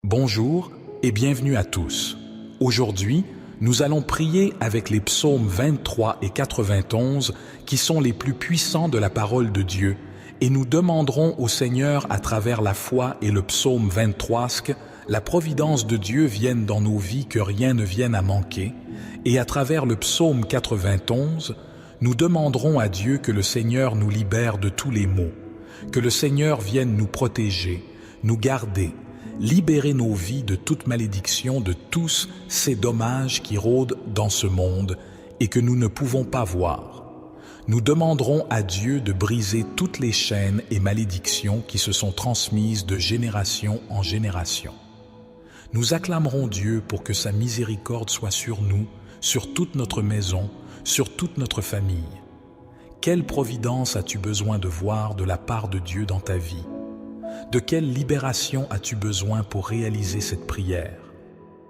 Bonjour et bienvenue à tous. Aujourd'hui, nous allons prier avec les psaumes 23 et 91 qui sont les plus puissants de la parole de Dieu et nous demanderons au Seigneur à travers la foi et le psaume 23 que la providence de Dieu vienne dans nos vies, que rien ne vienne à manquer, et à travers le psaume 91, nous demanderons à Dieu que le Seigneur nous libère de tous les maux, que le Seigneur vienne nous protéger, nous garder, libérer nos vies de toute malédiction, de tous ces dommages qui rôdent dans ce monde et que nous ne pouvons pas voir. Nous demanderons à Dieu de briser toutes les chaînes et malédictions qui se sont transmises de génération en génération. Nous acclamerons Dieu pour que sa miséricorde soit sur nous, sur toute notre maison, sur toute notre famille. Quelle providence as-tu besoin de voir de la part de Dieu dans ta vie? De quelle libération as-tu besoin pour réaliser cette prière?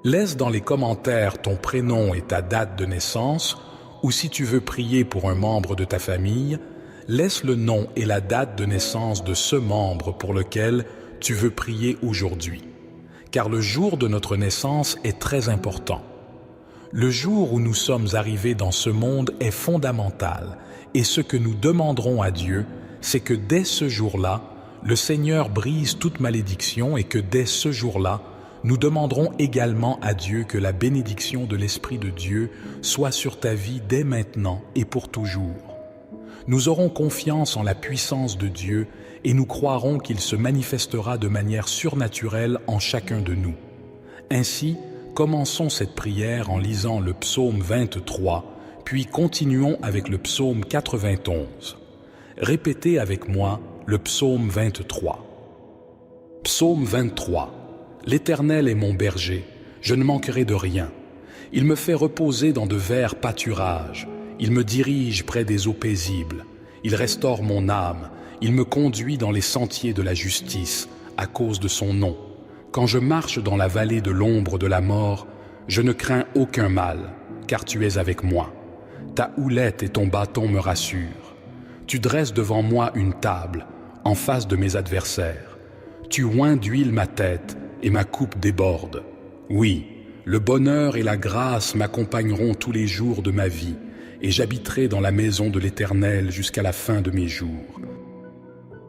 Laisse dans les commentaires ton prénom et ta date de naissance, ou si tu veux prier pour un membre de ta famille, laisse le nom et la date de naissance de ce membre pour lequel tu veux prier aujourd'hui. Car le jour de notre naissance est très important. Le jour où nous sommes arrivés dans ce monde est fondamental, et ce que nous demanderons à Dieu, c'est que dès ce jour-là, le Seigneur brise toute malédiction et que dès ce jour-là, nous demanderons également à Dieu que la bénédiction de l'Esprit de Dieu soit sur ta vie dès maintenant et pour toujours. Nous aurons confiance en la puissance de Dieu et nous croirons qu'il se manifestera de manière surnaturelle en chacun de nous. Ainsi, commençons cette prière en lisant le psaume 23, puis continuons avec le psaume 91. Répétez avec moi le psaume 23. Psaume 23. L'Éternel est mon berger, je ne manquerai de rien. Il me fait reposer dans de verts pâturages. Il me dirige près des eaux paisibles. Il restaure mon âme. Il me conduit dans les sentiers de la justice, à cause de son nom. Quand je marche dans la vallée de l'ombre de la mort, je ne crains aucun mal, car tu es avec moi. Ta houlette et ton bâton me rassurent. Tu dresses devant moi une table, en face de mes adversaires. Tu oins d'huile ma tête, et ma coupe déborde. Oui, le bonheur et la grâce m'accompagneront tous les jours de ma vie, et j'habiterai dans la maison de l'Éternel jusqu'à la fin de mes jours.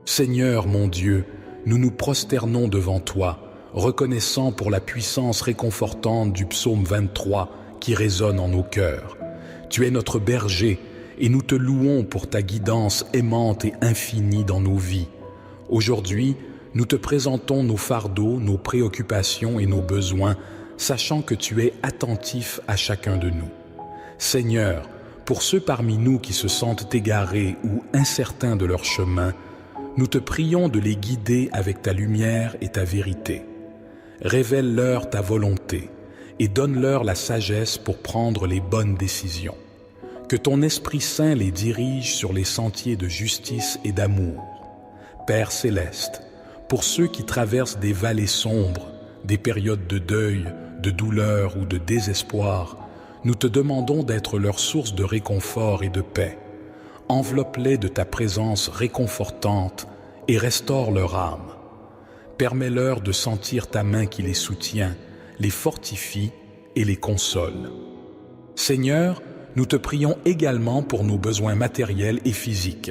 Seigneur mon Dieu, nous nous prosternons devant toi, reconnaissant pour la puissance réconfortante du psaume 23 qui résonne en nos cœurs. Tu es notre berger, et nous te louons pour ta guidance aimante et infinie dans nos vies. Aujourd'hui, nous te présentons nos fardeaux, nos préoccupations et nos besoins, sachant que tu es attentif à chacun de nous. Seigneur, pour ceux parmi nous qui se sentent égarés ou incertains de leur chemin, nous te prions de les guider avec ta lumière et ta vérité. Révèle-leur ta volonté et donne-leur la sagesse pour prendre les bonnes décisions. Que ton Esprit Saint les dirige sur les sentiers de justice et d'amour. Père céleste, pour ceux qui traversent des vallées sombres, des périodes de deuil, de douleur ou de désespoir, nous te demandons d'être leur source de réconfort et de paix. Enveloppe-les de ta présence réconfortante et restaure leur âme. Permets-leur de sentir ta main qui les soutient, les fortifie et les console. Seigneur, nous te prions également pour nos besoins matériels et physiques.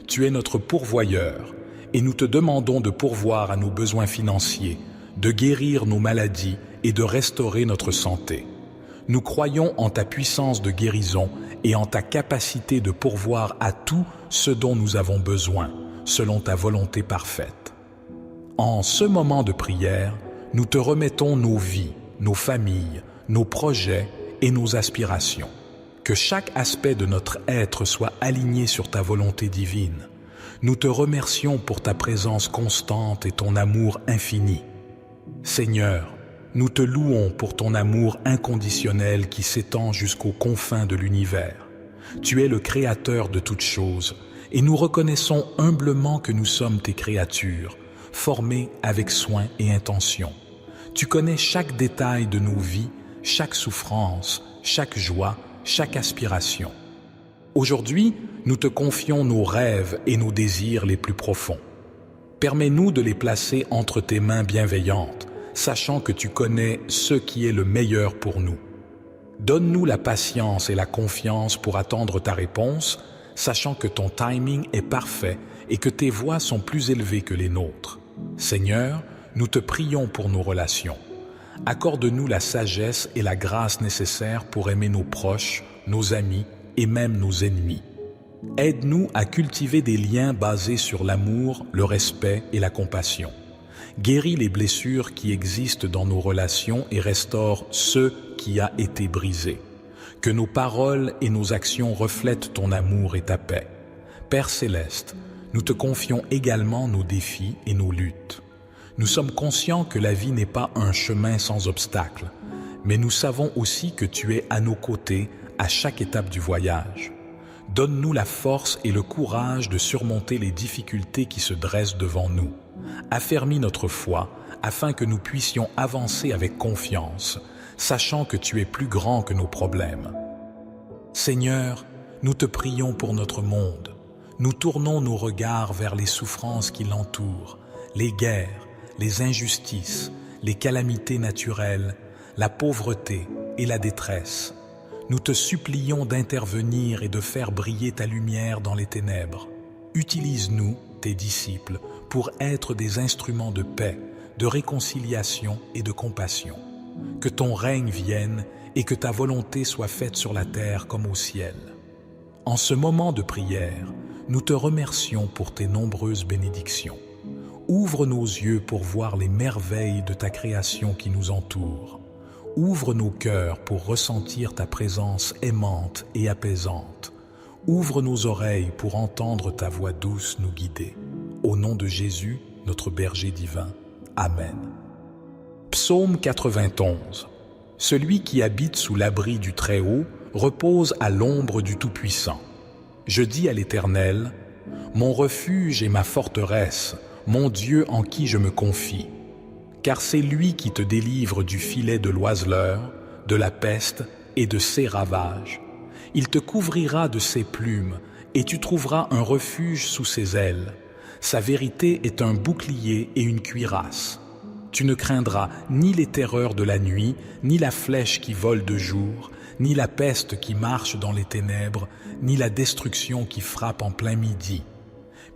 Tu es notre pourvoyeur et nous te demandons de pourvoir à nos besoins financiers, de guérir nos maladies et de restaurer notre santé. Nous croyons en ta puissance de guérison et en ta capacité de pourvoir à tout ce dont nous avons besoin, selon ta volonté parfaite. En ce moment de prière, nous te remettons nos vies, nos familles, nos projets et nos aspirations. Que chaque aspect de notre être soit aligné sur ta volonté divine. Nous te remercions pour ta présence constante et ton amour infini. Seigneur, nous te louons pour ton amour inconditionnel qui s'étend jusqu'aux confins de l'univers. Tu es le Créateur de toutes choses et nous reconnaissons humblement que nous sommes tes créatures, formées avec soin et intention. Tu connais chaque détail de nos vies, chaque souffrance, chaque joie, chaque aspiration. Aujourd'hui, nous te confions nos rêves et nos désirs les plus profonds. Permets-nous de les placer entre tes mains bienveillantes, sachant que tu connais ce qui est le meilleur pour nous. Donne-nous la patience et la confiance pour attendre ta réponse, sachant que ton timing est parfait et que tes voies sont plus élevées que les nôtres. Seigneur, nous te prions pour nos relations. Accorde-nous la sagesse et la grâce nécessaires pour aimer nos proches, nos amis et même nos ennemis. Aide-nous à cultiver des liens basés sur l'amour, le respect et la compassion. Guéris les blessures qui existent dans nos relations et restaure ce qui a été brisé. Que nos paroles et nos actions reflètent ton amour et ta paix. Père céleste, nous te confions également nos défis et nos luttes. Nous sommes conscients que la vie n'est pas un chemin sans obstacles, mais nous savons aussi que tu es à nos côtés à chaque étape du voyage. Donne-nous la force et le courage de surmonter les difficultés qui se dressent devant nous. Affermis notre foi afin que nous puissions avancer avec confiance, sachant que tu es plus grand que nos problèmes. Seigneur, nous te prions pour notre monde. Nous tournons nos regards vers les souffrances qui l'entourent, les guerres, les injustices, les calamités naturelles, la pauvreté et la détresse. Nous te supplions d'intervenir et de faire briller ta lumière dans les ténèbres. Utilise-nous, tes disciples, pour être des instruments de paix, de réconciliation et de compassion. Que ton règne vienne et que ta volonté soit faite sur la terre comme au ciel. En ce moment de prière, nous te remercions pour tes nombreuses bénédictions. Ouvre nos yeux pour voir les merveilles de ta création qui nous entoure. Ouvre nos cœurs pour ressentir ta présence aimante et apaisante. Ouvre nos oreilles pour entendre ta voix douce nous guider. Au nom de Jésus, notre berger divin. Amen. Psaume 91. Celui qui habite sous l'abri du Très-Haut repose à l'ombre du Tout-Puissant. Je dis à l'Éternel, mon refuge et ma forteresse, mon Dieu en qui je me confie. Car c'est lui qui te délivre du filet de l'oiseleur, de la peste et de ses ravages. Il te couvrira de ses plumes et tu trouveras un refuge sous ses ailes. Sa vérité est un bouclier et une cuirasse. Tu ne craindras ni les terreurs de la nuit, ni la flèche qui vole de jour, ni la peste qui marche dans les ténèbres, ni la destruction qui frappe en plein midi.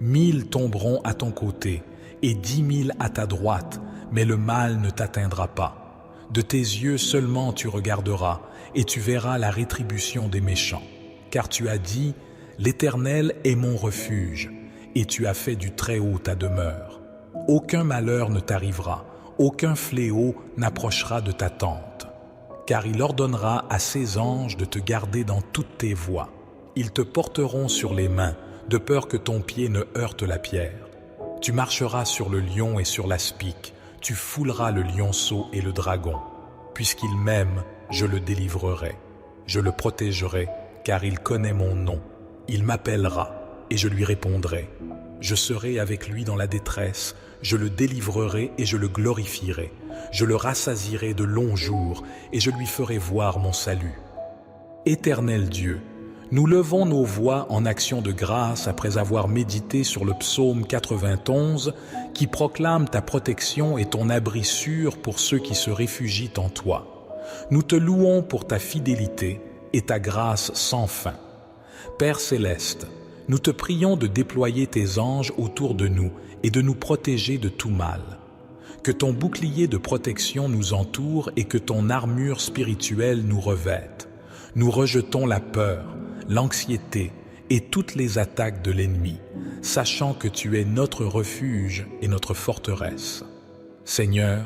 1000 tomberont à ton côté et 10 000 à ta droite, mais le mal ne t'atteindra pas. De tes yeux seulement tu regarderas et tu verras la rétribution des méchants. Car tu as dit, l'Éternel est mon refuge, et tu as fait du Très-Haut ta demeure. Aucun malheur ne t'arrivera, aucun fléau n'approchera de ta tente. Car il ordonnera à ses anges de te garder dans toutes tes voies. Ils te porteront sur les mains, de peur que ton pied ne heurte la pierre. Tu marcheras sur le lion et sur l'aspic, tu fouleras le lionceau et le dragon. Puisqu'il m'aime, je le délivrerai. Je le protégerai, car il connaît mon nom. Il m'appellera, et je lui répondrai. Je serai avec lui dans la détresse, je le délivrerai et je le glorifierai. Je le rassasierai de longs jours, et je lui ferai voir mon salut. Éternel Dieu, nous levons nos voix en action de grâce après avoir médité sur le psaume 91 qui proclame ta protection et ton abri sûr pour ceux qui se réfugient en toi. Nous te louons pour ta fidélité et ta grâce sans fin. Père céleste, nous te prions de déployer tes anges autour de nous et de nous protéger de tout mal. Que ton bouclier de protection nous entoure et que ton armure spirituelle nous revête. Nous rejetons la peur, l'anxiété et toutes les attaques de l'ennemi, sachant que tu es notre refuge et notre forteresse. Seigneur,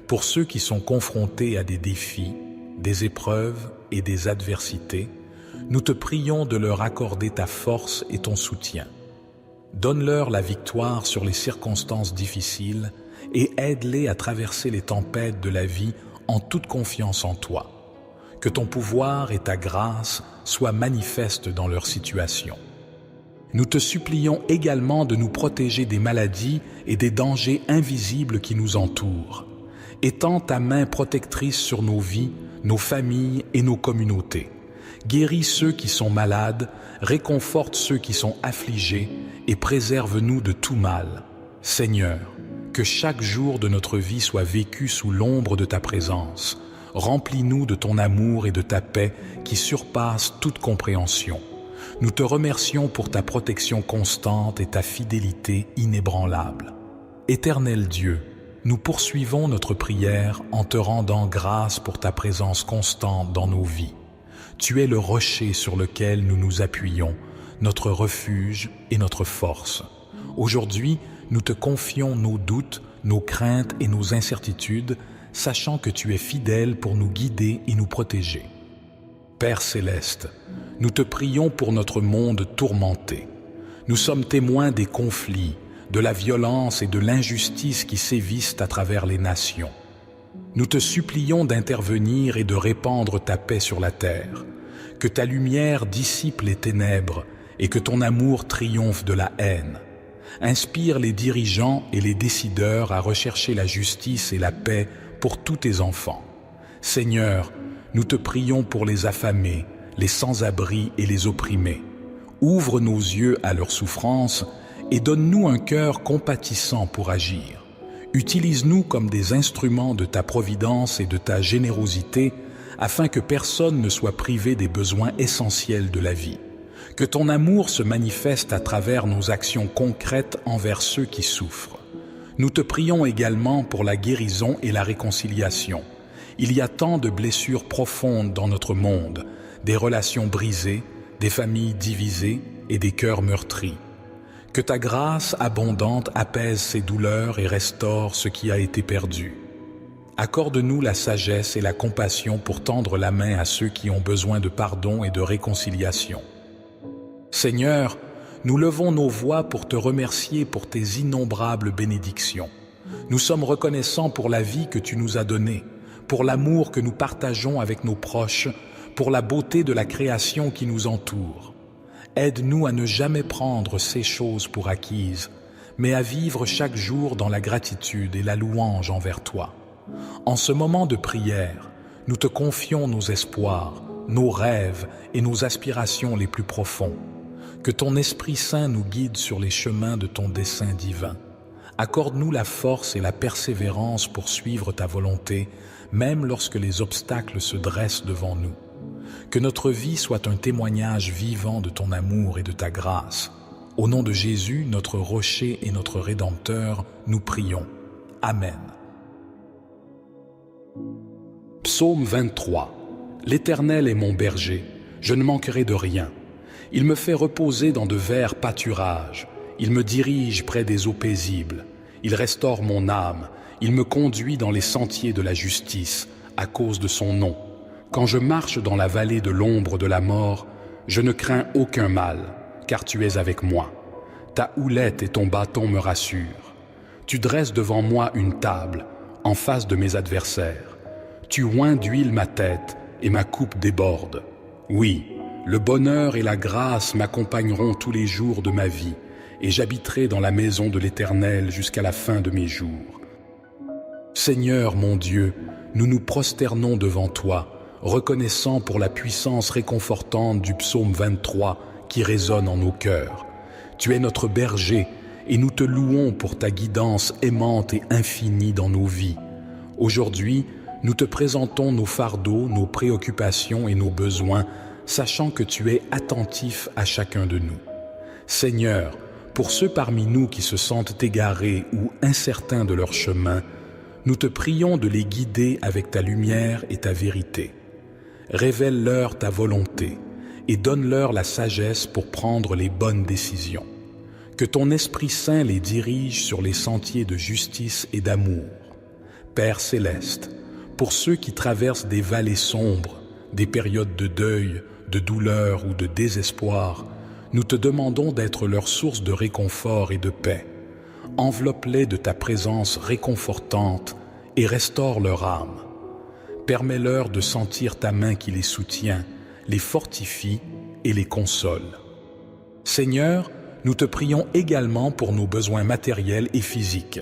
pour ceux qui sont confrontés à des défis, des épreuves et des adversités, nous te prions de leur accorder ta force et ton soutien. Donne-leur la victoire sur les circonstances difficiles et aide-les à traverser les tempêtes de la vie en toute confiance en toi. Que ton pouvoir et ta grâce soient manifestes dans leur situation. Nous te supplions également de nous protéger des maladies et des dangers invisibles qui nous entourent. Étends ta main protectrice sur nos vies, nos familles et nos communautés. Guéris ceux qui sont malades, réconforte ceux qui sont affligés et préserve-nous de tout mal. Seigneur, que chaque jour de notre vie soit vécu sous l'ombre de ta présence. Remplis-nous de ton amour et de ta paix qui surpassent toute compréhension. Nous te remercions pour ta protection constante et ta fidélité inébranlable. Éternel Dieu, nous poursuivons notre prière en te rendant grâce pour ta présence constante dans nos vies. Tu es le rocher sur lequel nous nous appuyons, notre refuge et notre force. Aujourd'hui, nous te confions nos doutes, nos craintes et nos incertitudes, sachant que tu es fidèle pour nous guider et nous protéger. Père céleste, nous te prions pour notre monde tourmenté. Nous sommes témoins des conflits, de la violence et de l'injustice qui sévissent à travers les nations. Nous te supplions d'intervenir et de répandre ta paix sur la terre, que ta lumière dissipe les ténèbres et que ton amour triomphe de la haine. Inspire les dirigeants et les décideurs à rechercher la justice et la paix pour tous tes enfants. Seigneur, nous te prions pour les affamés, les sans-abri et les opprimés. Ouvre nos yeux à leur souffrance et donne-nous un cœur compatissant pour agir. Utilise-nous comme des instruments de ta providence et de ta générosité afin que personne ne soit privé des besoins essentiels de la vie. Que ton amour se manifeste à travers nos actions concrètes envers ceux qui souffrent. Nous te prions également pour la guérison et la réconciliation. Il y a tant de blessures profondes dans notre monde, des relations brisées, des familles divisées et des cœurs meurtris. Que ta grâce abondante apaise ces douleurs et restaure ce qui a été perdu. Accorde-nous la sagesse et la compassion pour tendre la main à ceux qui ont besoin de pardon et de réconciliation. Seigneur, nous levons nos voix pour te remercier pour tes innombrables bénédictions. Nous sommes reconnaissants pour la vie que tu nous as donnée, pour l'amour que nous partageons avec nos proches, pour la beauté de la création qui nous entoure. Aide-nous à ne jamais prendre ces choses pour acquises, mais à vivre chaque jour dans la gratitude et la louange envers toi. En ce moment de prière, nous te confions nos espoirs, nos rêves et nos aspirations les plus profonds. Que ton Esprit Saint nous guide sur les chemins de ton dessein divin. Accorde-nous la force et la persévérance pour suivre ta volonté, même lorsque les obstacles se dressent devant nous. Que notre vie soit un témoignage vivant de ton amour et de ta grâce. Au nom de Jésus, notre rocher et notre Rédempteur, nous prions. Amen. Psaume 23. L'Éternel est mon berger, je ne manquerai de rien. Il me fait reposer dans de verts pâturages. Il me dirige près des eaux paisibles. Il restaure mon âme. Il me conduit dans les sentiers de la justice, à cause de son nom. Quand je marche dans la vallée de l'ombre de la mort, je ne crains aucun mal, car tu es avec moi. Ta houlette et ton bâton me rassurent. Tu dresses devant moi une table, en face de mes adversaires. Tu oins d'huile ma tête, et ma coupe déborde. Oui, le bonheur et la grâce m'accompagneront tous les jours de ma vie, et j'habiterai dans la maison de l'Éternel jusqu'à la fin de mes jours. Seigneur mon Dieu, nous nous prosternons devant toi, reconnaissant pour la puissance réconfortante du psaume 23 qui résonne en nos cœurs. Tu es notre berger, et nous te louons pour ta guidance aimante et infinie dans nos vies. Aujourd'hui, nous te présentons nos fardeaux, nos préoccupations et nos besoins, sachant que tu es attentif à chacun de nous. Seigneur, pour ceux parmi nous qui se sentent égarés ou incertains de leur chemin, nous te prions de les guider avec ta lumière et ta vérité. Révèle-leur ta volonté et donne-leur la sagesse pour prendre les bonnes décisions. Que ton Esprit Saint les dirige sur les sentiers de justice et d'amour. Père céleste, pour ceux qui traversent des vallées sombres, des périodes de deuil, de douleur ou de désespoir, nous te demandons d'être leur source de réconfort et de paix. Enveloppe-les de ta présence réconfortante et restaure leur âme. Permets-leur de sentir ta main qui les soutient, les fortifie et les console. Seigneur, nous te prions également pour nos besoins matériels et physiques.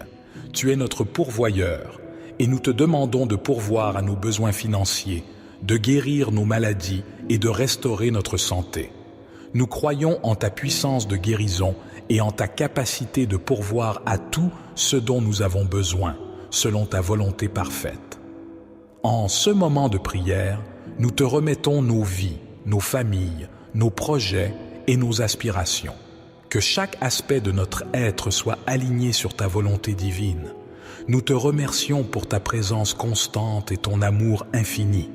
Tu es notre pourvoyeur et nous te demandons de pourvoir à nos besoins financiers, de guérir nos maladies et de restaurer notre santé. Nous croyons en ta puissance de guérison et en ta capacité de pourvoir à tout ce dont nous avons besoin, selon ta volonté parfaite. En ce moment de prière, nous te remettons nos vies, nos familles, nos projets et nos aspirations. Que chaque aspect de notre être soit aligné sur ta volonté divine. Nous te remercions pour ta présence constante et ton amour infini.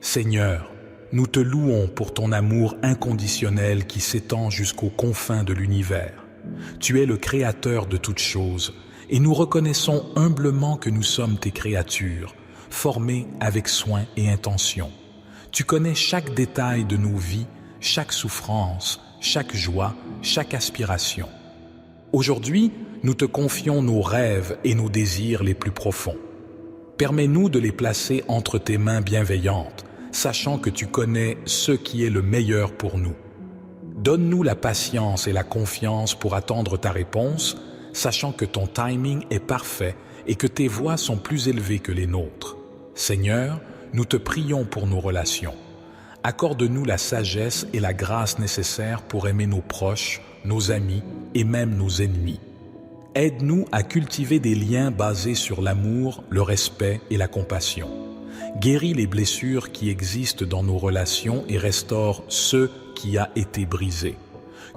Seigneur, nous te louons pour ton amour inconditionnel qui s'étend jusqu'aux confins de l'univers. Tu es le Créateur de toutes choses et nous reconnaissons humblement que nous sommes tes créatures, formées avec soin et intention. Tu connais chaque détail de nos vies, chaque souffrance, chaque joie, chaque aspiration. Aujourd'hui, nous te confions nos rêves et nos désirs les plus profonds. Permets-nous de les placer entre tes mains bienveillantes, sachant que tu connais ce qui est le meilleur pour nous. Donne-nous la patience et la confiance pour attendre ta réponse, sachant que ton timing est parfait et que tes voies sont plus élevées que les nôtres. Seigneur, nous te prions pour nos relations. Accorde-nous la sagesse et la grâce nécessaires pour aimer nos proches, nos amis et même nos ennemis. Aide-nous à cultiver des liens basés sur l'amour, le respect et la compassion. Guéris les blessures qui existent dans nos relations et restaure ce qui a été brisé.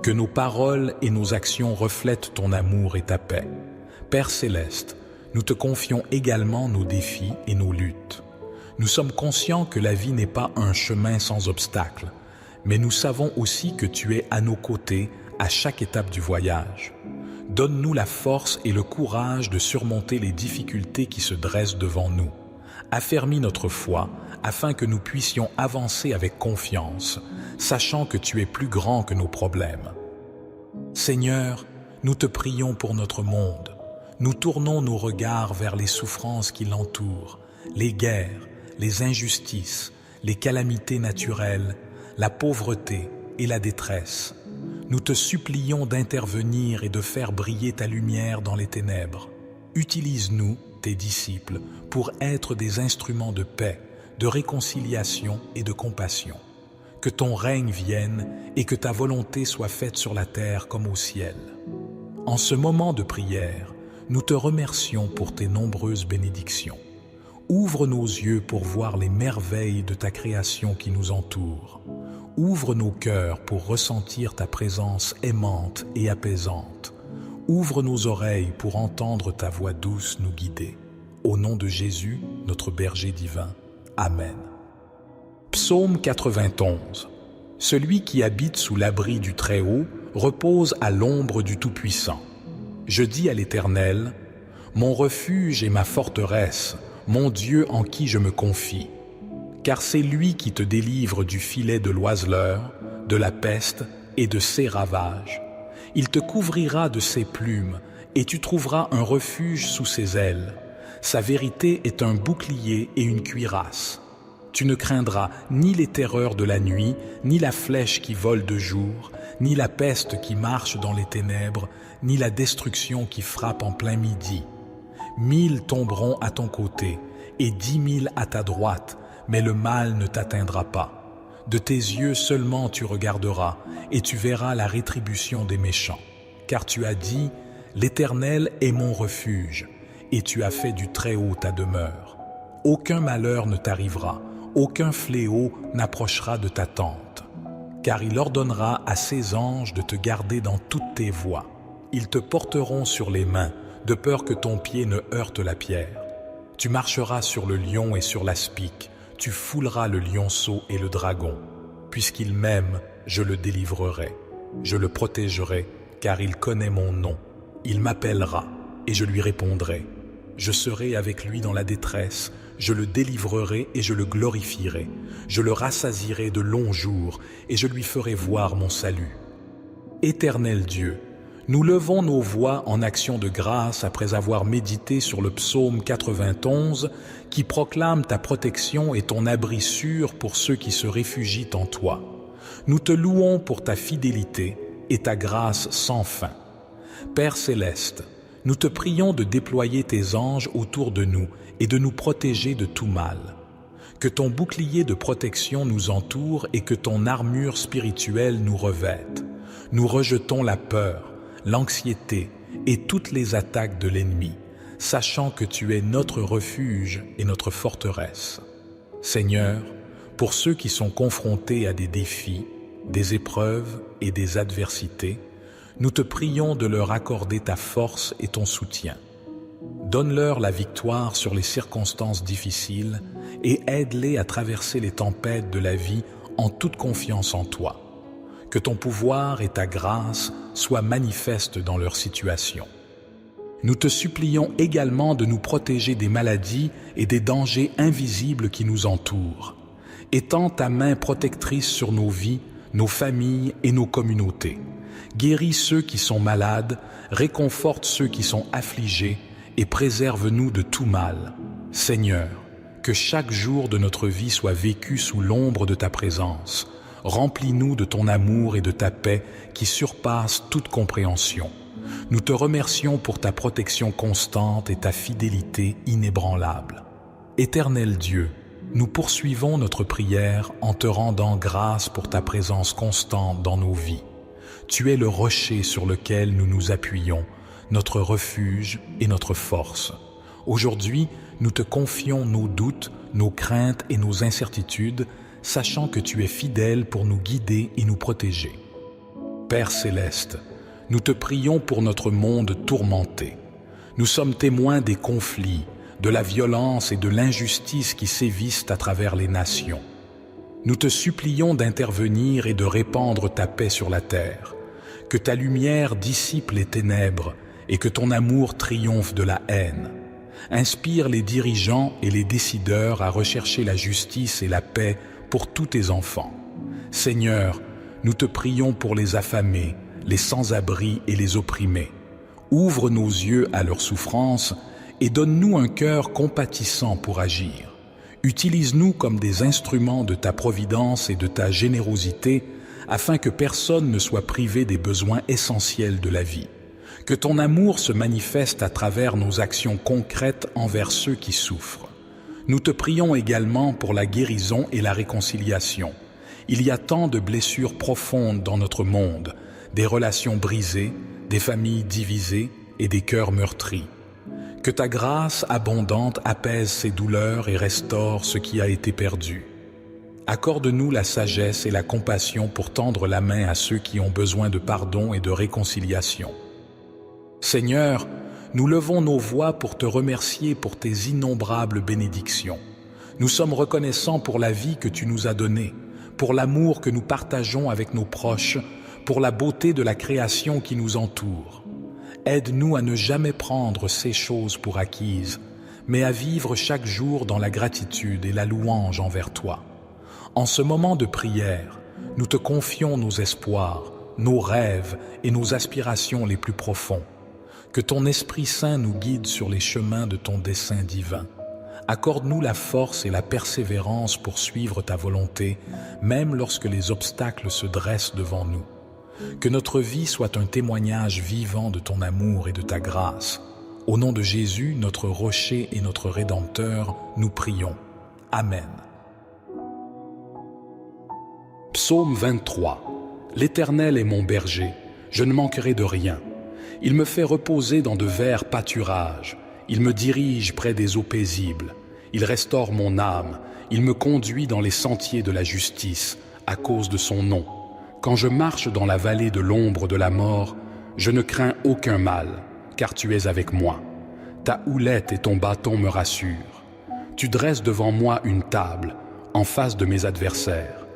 Que nos paroles et nos actions reflètent ton amour et ta paix. Père céleste, nous te confions également nos défis et nos luttes. Nous sommes conscients que la vie n'est pas un chemin sans obstacles, mais nous savons aussi que tu es à nos côtés à chaque étape du voyage. Donne-nous la force et le courage de surmonter les difficultés qui se dressent devant nous. Affermis notre foi afin que nous puissions avancer avec confiance, sachant que tu es plus grand que nos problèmes. Seigneur, nous te prions pour notre monde. Nous tournons nos regards vers les souffrances qui l'entourent, les guerres, les injustices, les calamités naturelles, la pauvreté et la détresse. Nous te supplions d'intervenir et de faire briller ta lumière dans les ténèbres. Utilise-nous, tes disciples, pour être des instruments de paix, de réconciliation et de compassion. Que ton règne vienne et que ta volonté soit faite sur la terre comme au ciel. En ce moment de prière, nous te remercions pour tes nombreuses bénédictions. Ouvre nos yeux pour voir les merveilles de ta création qui nous entoure. Ouvre nos cœurs pour ressentir ta présence aimante et apaisante. Ouvre nos oreilles pour entendre ta voix douce nous guider. Au nom de Jésus, notre berger divin. Amen. Psaume 91. Celui qui habite sous l'abri du Très-Haut repose à l'ombre du Tout-Puissant. Je dis à l'Éternel, mon refuge et ma forteresse, mon Dieu en qui je me confie. Car c'est lui qui te délivre du filet de l'oiseleur, de la peste et de ses ravages. Il te couvrira de ses plumes et tu trouveras un refuge sous ses ailes. Sa vérité est un bouclier et une cuirasse. Tu ne craindras ni les terreurs de la nuit, ni la flèche qui vole de jour, ni la peste qui marche dans les ténèbres, ni la destruction qui frappe en plein midi. 1000 tomberont à ton côté et 10 000 à ta droite, mais le mal ne t'atteindra pas. De tes yeux seulement tu regarderas et tu verras la rétribution des méchants. Car tu as dit, l'Éternel est mon refuge, et tu as fait du Très-Haut ta demeure. Aucun malheur ne t'arrivera, aucun fléau n'approchera de ta tente. Car il ordonnera à ses anges de te garder dans toutes tes voies. Ils te porteront sur les mains, de peur que ton pied ne heurte la pierre. Tu marcheras sur le lion et sur l'aspic, tu fouleras le lionceau et le dragon. Puisqu'il m'aime, je le délivrerai. Je le protégerai, car il connaît mon nom. Il m'appellera, et je lui répondrai. Je serai avec lui dans la détresse, je le délivrerai et je le glorifierai. Je le rassasierai de longs jours, et je lui ferai voir mon salut. Éternel Dieu, nous levons nos voix en action de grâce après avoir médité sur le psaume 91 qui proclame ta protection et ton abri sûr pour ceux qui se réfugient en toi. Nous te louons pour ta fidélité et ta grâce sans fin. Père céleste, nous te prions de déployer tes anges autour de nous et de nous protéger de tout mal. Que ton bouclier de protection nous entoure et que ton armure spirituelle nous revête. Nous rejetons la peur, l'anxiété et toutes les attaques de l'ennemi, sachant que tu es notre refuge et notre forteresse. Seigneur, pour ceux qui sont confrontés à des défis, des épreuves et des adversités, nous te prions de leur accorder ta force et ton soutien. Donne-leur la victoire sur les circonstances difficiles et aide-les à traverser les tempêtes de la vie en toute confiance en toi. Que ton pouvoir et ta grâce soient manifestes dans leur situation. Nous te supplions également de nous protéger des maladies et des dangers invisibles qui nous entourent. Étends ta main protectrice sur nos vies, nos familles et nos communautés. Guéris ceux qui sont malades, réconforte ceux qui sont affligés et préserve-nous de tout mal. Seigneur, que chaque jour de notre vie soit vécu sous l'ombre de ta présence. Remplis-nous de ton amour et de ta paix qui surpassent toute compréhension. Nous te remercions pour ta protection constante et ta fidélité inébranlable. Éternel Dieu, nous poursuivons notre prière en te rendant grâce pour ta présence constante dans nos vies. Tu es le rocher sur lequel nous nous appuyons, notre refuge et notre force. Aujourd'hui, nous te confions nos doutes, nos craintes et nos incertitudes, sachant que tu es fidèle pour nous guider et nous protéger. Père céleste, nous te prions pour notre monde tourmenté. Nous sommes témoins des conflits, de la violence et de l'injustice qui sévissent à travers les nations. Nous te supplions d'intervenir et de répandre ta paix sur la terre, que ta lumière dissipe les ténèbres et que ton amour triomphe de la haine. Inspire les dirigeants et les décideurs à rechercher la justice et la paix pour tous tes enfants. Seigneur, nous te prions pour les affamés, les sans-abri et les opprimés. Ouvre nos yeux à leurs souffrances et donne-nous un cœur compatissant pour agir. Utilise-nous comme des instruments de ta providence et de ta générosité afin que personne ne soit privé des besoins essentiels de la vie. Que ton amour se manifeste à travers nos actions concrètes envers ceux qui souffrent. Nous te prions également pour la guérison et la réconciliation. Il y a tant de blessures profondes dans notre monde, des relations brisées, des familles divisées et des cœurs meurtris. Que ta grâce abondante apaise ces douleurs et restaure ce qui a été perdu. Accorde-nous la sagesse et la compassion pour tendre la main à ceux qui ont besoin de pardon et de réconciliation. Seigneur, nous levons nos voix pour te remercier pour tes innombrables bénédictions. Nous sommes reconnaissants pour la vie que tu nous as donnée, pour l'amour que nous partageons avec nos proches, pour la beauté de la création qui nous entoure. Aide-nous à ne jamais prendre ces choses pour acquises, mais à vivre chaque jour dans la gratitude et la louange envers toi. En ce moment de prière, nous te confions nos espoirs, nos rêves et nos aspirations les plus profonds. Que ton Esprit Saint nous guide sur les chemins de ton dessein divin. Accorde-nous la force et la persévérance pour suivre ta volonté, même lorsque les obstacles se dressent devant nous. Que notre vie soit un témoignage vivant de ton amour et de ta grâce. Au nom de Jésus, notre rocher et notre Rédempteur, nous prions. Amen. Psaume 23. L'Éternel est mon berger, je ne manquerai de rien. Il me fait reposer dans de verts pâturages. Il me dirige près des eaux paisibles. Il restaure mon âme. Il me conduit dans les sentiers de la justice, à cause de son nom. Quand je marche dans la vallée de l'ombre de la mort, je ne crains aucun mal, car tu es avec moi. Ta houlette et ton bâton me rassurent. Tu dresses devant moi une table, en face de mes adversaires.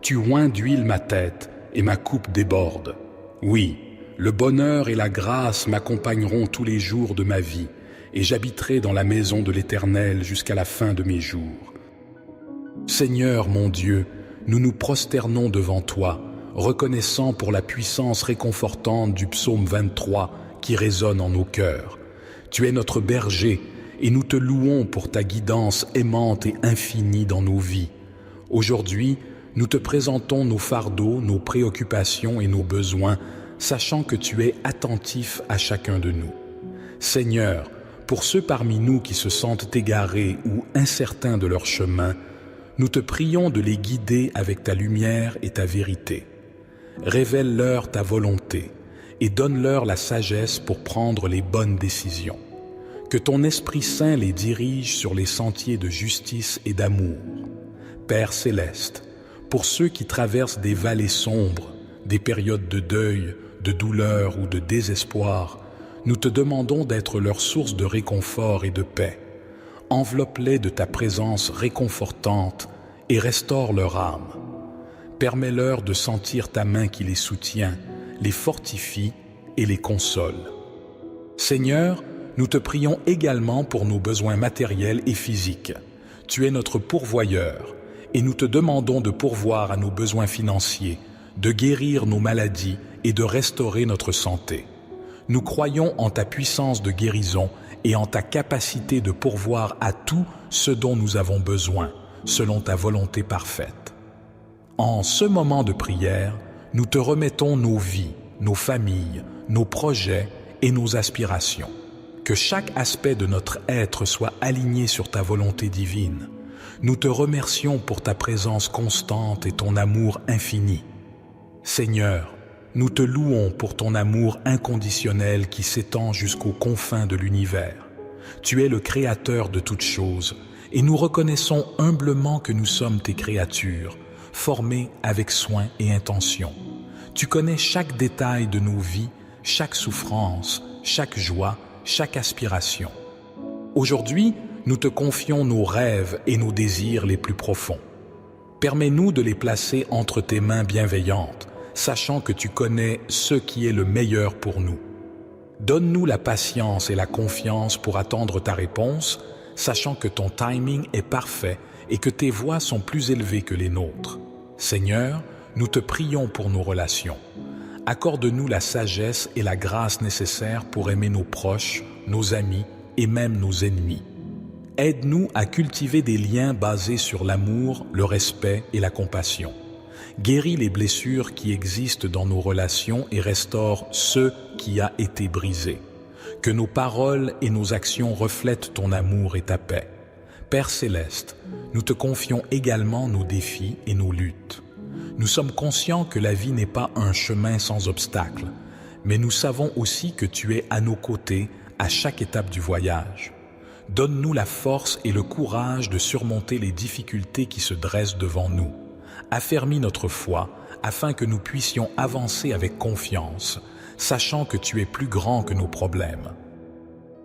Tu oins d'huile ma tête, et ma coupe déborde. Oui, le bonheur et la grâce m'accompagneront tous les jours de ma vie, et j'habiterai dans la maison de l'Éternel jusqu'à la fin de mes jours. Seigneur mon Dieu, nous nous prosternons devant toi, reconnaissant pour la puissance réconfortante du psaume 23 qui résonne en nos cœurs. Tu es notre berger, et nous te louons pour ta guidance aimante et infinie dans nos vies. Aujourd'hui, nous te présentons nos fardeaux, nos préoccupations et nos besoins, sachant que tu es attentif à chacun de nous. Seigneur, pour ceux parmi nous qui se sentent égarés ou incertains de leur chemin, nous te prions de les guider avec ta lumière et ta vérité. Révèle-leur ta volonté et donne-leur la sagesse pour prendre les bonnes décisions. Que ton Esprit Saint les dirige sur les sentiers de justice et d'amour. Père céleste, pour ceux qui traversent des vallées sombres, des périodes de deuil, de douleur ou de désespoir, nous te demandons d'être leur source de réconfort et de paix. Enveloppe-les de ta présence réconfortante et restaure leur âme. Permets-leur de sentir ta main qui les soutient, les fortifie et les console. Seigneur, nous te prions également pour nos besoins matériels et physiques. Tu es notre pourvoyeur et nous te demandons de pourvoir à nos besoins financiers, de guérir nos maladies et de restaurer notre santé. Nous croyons en ta puissance de guérison et en ta capacité de pourvoir à tout ce dont nous avons besoin, selon ta volonté parfaite. En ce moment de prière, nous te remettons nos vies, nos familles, nos projets et nos aspirations. Que chaque aspect de notre être soit aligné sur ta volonté divine. Nous te remercions pour ta présence constante et ton amour infini. Seigneur, nous te louons pour ton amour inconditionnel qui s'étend jusqu'aux confins de l'univers. Tu es le Créateur de toutes choses et nous reconnaissons humblement que nous sommes tes créatures, formées avec soin et intention. Tu connais chaque détail de nos vies, chaque souffrance, chaque joie, chaque aspiration. Aujourd'hui, nous te confions nos rêves et nos désirs les plus profonds. Permets-nous de les placer entre tes mains bienveillantes, sachant que tu connais ce qui est le meilleur pour nous. Donne-nous la patience et la confiance pour attendre ta réponse, sachant que ton timing est parfait et que tes voies sont plus élevées que les nôtres. Seigneur, nous te prions pour nos relations. Accorde-nous la sagesse et la grâce nécessaires pour aimer nos proches, nos amis et même nos ennemis. Aide-nous à cultiver des liens basés sur l'amour, le respect et la compassion. Guéris les blessures qui existent dans nos relations et restaure ce qui a été brisé. Que nos paroles et nos actions reflètent ton amour et ta paix. Père céleste, nous te confions également nos défis et nos luttes. Nous sommes conscients que la vie n'est pas un chemin sans obstacles, mais nous savons aussi que tu es à nos côtés à chaque étape du voyage. Donne-nous la force et le courage de surmonter les difficultés qui se dressent devant nous. Affermis notre foi afin que nous puissions avancer avec confiance, sachant que tu es plus grand que nos problèmes.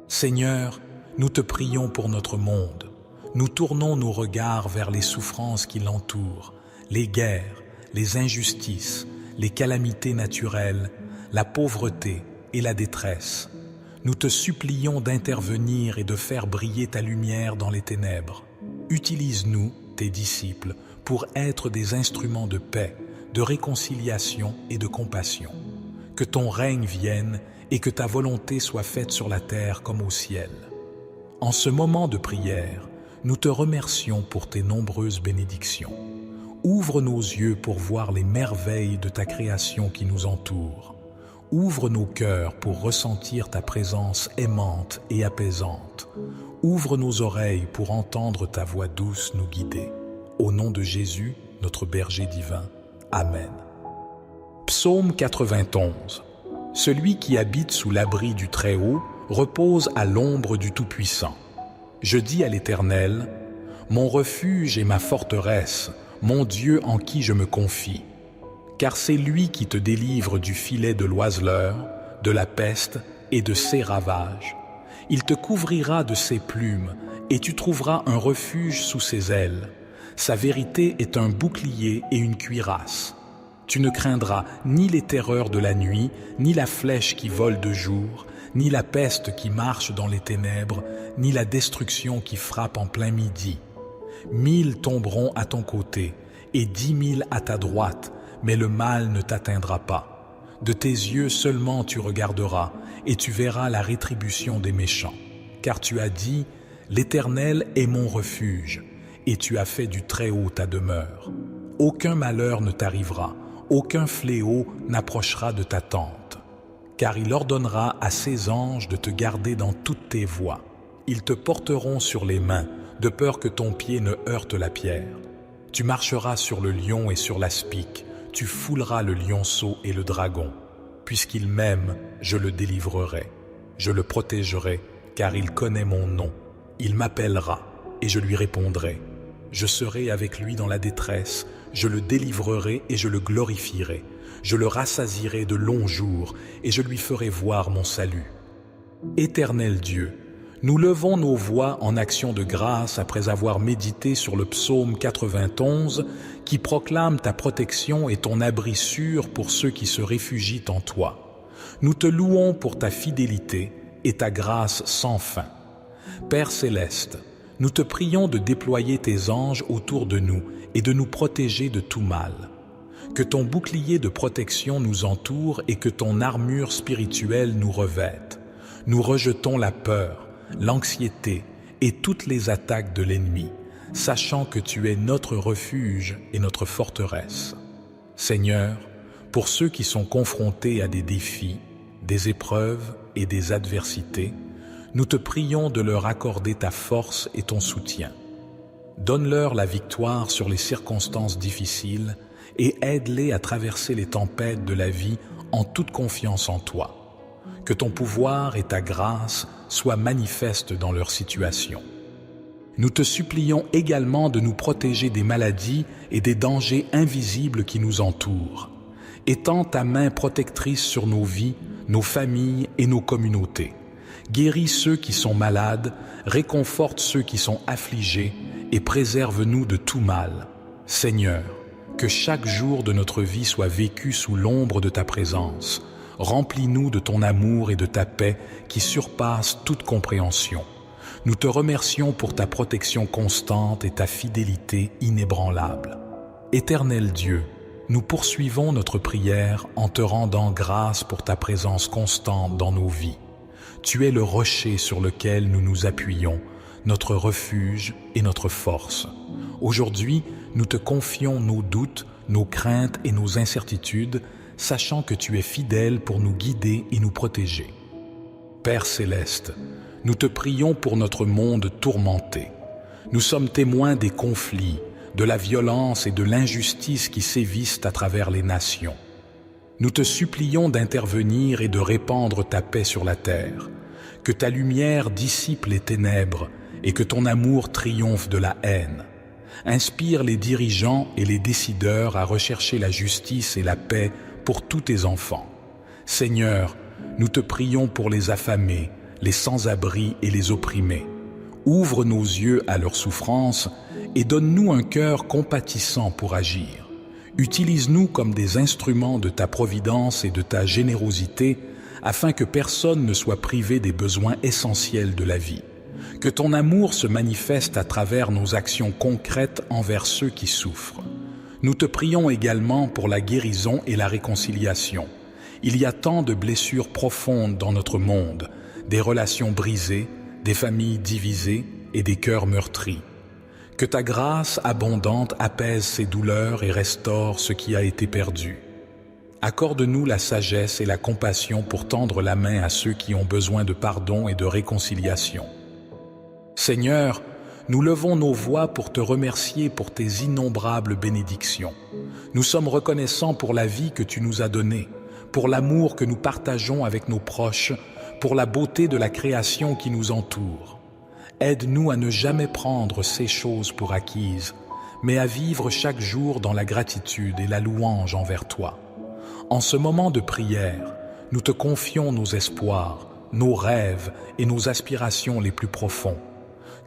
Seigneur, nous te prions pour notre monde. Nous tournons nos regards vers les souffrances qui l'entourent, les guerres, les injustices, les calamités naturelles, la pauvreté et la détresse. Nous te supplions d'intervenir et de faire briller ta lumière dans les ténèbres. Utilise-nous, tes disciples, pour être des instruments de paix, de réconciliation et de compassion. Que ton règne vienne et que ta volonté soit faite sur la terre comme au ciel. En ce moment de prière, nous te remercions pour tes nombreuses bénédictions. Ouvre nos yeux pour voir les merveilles de ta création qui nous entoure. Ouvre nos cœurs pour ressentir ta présence aimante et apaisante. Ouvre nos oreilles pour entendre ta voix douce nous guider. Au nom de Jésus, notre berger divin. Amen. Psaume 91. Celui qui habite sous l'abri du Très-Haut repose à l'ombre du Tout-Puissant. Je dis à l'Éternel, mon refuge et ma forteresse, mon Dieu en qui je me confie. Car c'est lui qui te délivre du filet de l'oiseleur, de la peste et de ses ravages. Il te couvrira de ses plumes et tu trouveras un refuge sous ses ailes. Sa vérité est un bouclier et une cuirasse. Tu ne craindras ni les terreurs de la nuit, ni la flèche qui vole de jour, ni la peste qui marche dans les ténèbres, ni la destruction qui frappe en plein midi. 1000 tomberont à ton côté et 10 000 à ta droite, mais le mal ne t'atteindra pas. De tes yeux seulement tu regarderas et tu verras la rétribution des méchants. Car tu as dit, l'Éternel est mon refuge, et tu as fait du Très-Haut ta demeure. Aucun malheur ne t'arrivera, aucun fléau n'approchera de ta tente. Car il ordonnera à ses anges de te garder dans toutes tes voies. Ils te porteront sur les mains, de peur que ton pied ne heurte la pierre. Tu marcheras sur le lion et sur l'aspic, tu fouleras le lionceau et le dragon. Puisqu'il m'aime, je le délivrerai. Je le protégerai, car il connaît mon nom. Il m'appellera, et je lui répondrai. Je serai avec lui dans la détresse, je le délivrerai et je le glorifierai. Je le rassasierai de longs jours, et je lui ferai voir mon salut. Éternel Dieu, nous levons nos voix en action de grâce après avoir médité sur le psaume 91 qui proclame ta protection et ton abri sûr pour ceux qui se réfugient en toi. Nous te louons pour ta fidélité et ta grâce sans fin. Père céleste, nous te prions de déployer tes anges autour de nous et de nous protéger de tout mal. Que ton bouclier de protection nous entoure et que ton armure spirituelle nous revête. Nous rejetons la peur, l'anxiété et toutes les attaques de l'ennemi, sachant que tu es notre refuge et notre forteresse. Seigneur, pour ceux qui sont confrontés à des défis, des épreuves et des adversités, nous te prions de leur accorder ta force et ton soutien. Donne-leur la victoire sur les circonstances difficiles et aide-les à traverser les tempêtes de la vie en toute confiance en toi. Que ton pouvoir et ta grâce soient manifestes dans leur situation. Nous te supplions également de nous protéger des maladies et des dangers invisibles qui nous entourent. Étends ta main protectrice sur nos vies, nos familles et nos communautés. Guéris ceux qui sont malades, réconforte ceux qui sont affligés et préserve-nous de tout mal. Seigneur, que chaque jour de notre vie soit vécu sous l'ombre de ta présence. Remplis-nous de ton amour et de ta paix qui surpassent toute compréhension. Nous te remercions pour ta protection constante et ta fidélité inébranlable. Éternel Dieu, nous poursuivons notre prière en te rendant grâce pour ta présence constante dans nos vies. Tu es le rocher sur lequel nous nous appuyons, notre refuge et notre force. Aujourd'hui, nous te confions nos doutes, nos craintes et nos incertitudes, sachant que tu es fidèle pour nous guider et nous protéger. Père céleste, nous te prions pour notre monde tourmenté. Nous sommes témoins des conflits, de la violence et de l'injustice qui sévissent à travers les nations. Nous te supplions d'intervenir et de répandre ta paix sur la terre, que ta lumière dissipe les ténèbres et que ton amour triomphe de la haine. Inspire les dirigeants et les décideurs à rechercher la justice et la paix pour tous tes enfants. Seigneur, nous te prions pour les affamés, les sans-abri et les opprimés. Ouvre nos yeux à leurs souffrances et donne-nous un cœur compatissant pour agir. Utilise-nous comme des instruments de ta providence et de ta générosité afin que personne ne soit privé des besoins essentiels de la vie. Que ton amour se manifeste à travers nos actions concrètes envers ceux qui souffrent. Nous te prions également pour la guérison et la réconciliation. Il y a tant de blessures profondes dans notre monde, des relations brisées, des familles divisées et des cœurs meurtris. Que ta grâce abondante apaise ces douleurs et restaure ce qui a été perdu. Accorde-nous la sagesse et la compassion pour tendre la main à ceux qui ont besoin de pardon et de réconciliation. Seigneur, nous levons nos voix pour te remercier pour tes innombrables bénédictions. Nous sommes reconnaissants pour la vie que tu nous as donnée, pour l'amour que nous partageons avec nos proches, pour la beauté de la création qui nous entoure. Aide-nous à ne jamais prendre ces choses pour acquises, mais à vivre chaque jour dans la gratitude et la louange envers toi. En ce moment de prière, nous te confions nos espoirs, nos rêves et nos aspirations les plus profonds.